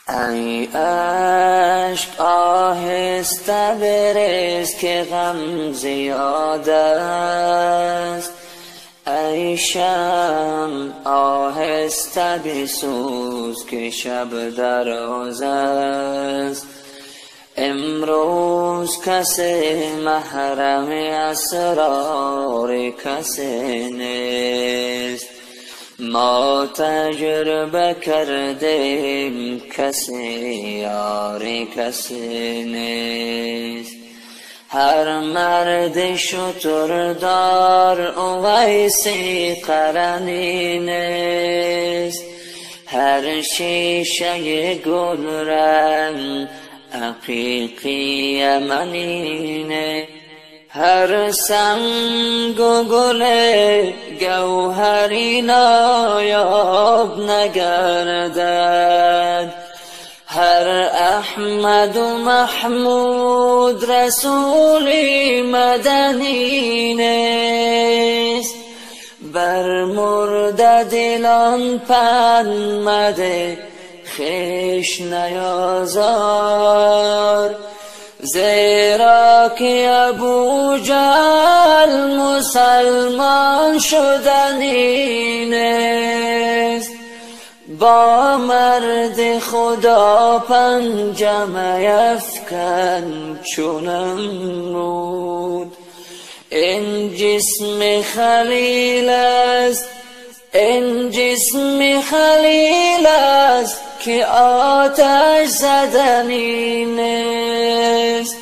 ای عشق آهسته بریز که غم زیاد است، ای شمع آهسته بسوز که شب دراز است. امروز کسی محرم اسرار کسی نیست، ما تجربه کردیم کسی یاری کسی نیست. هر مرد شتردار اویسی قرنی نیست، هر شیشه گل رنگ عقیقی یمنی نیست. هر سنگ و گل گوهری نایاب نگردد، هر احمد و محمود رسولی مدنی نیست. بر مرده دلان پند مده خویش نیازار، زیرا که ابوجهل مسلمان شدنی نیست. با مرد خدا پنجه افکن چون نمرود، این جسم خلیل است، این جسم خلیل است که آتش زدنی نیست.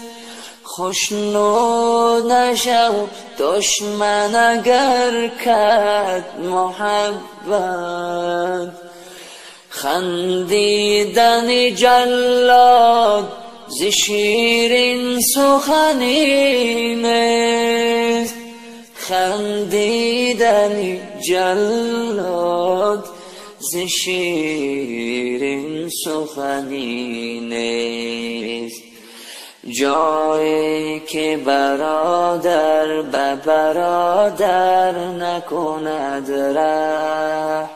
خوشنود نشو دشمن اگر کرد محبت، خندیدن جلاد ز شیرین سخنی نیست. خندیدن جلاد ز شیرین سخنی نیست. جایی که برادر به برادر نکند ره،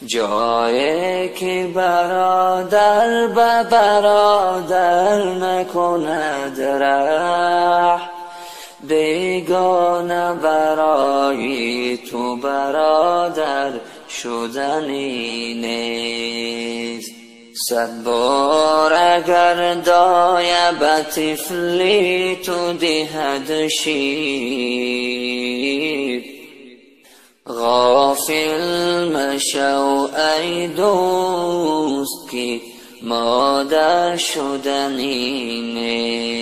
جایی که برادر به برادر نکند ره، بیگانه برای تو برادر شدنی نیست. 100 بار اگر دایه به طفلی تو دهد شیر، غافل مشو ای دوست که مادر شدنی نیست.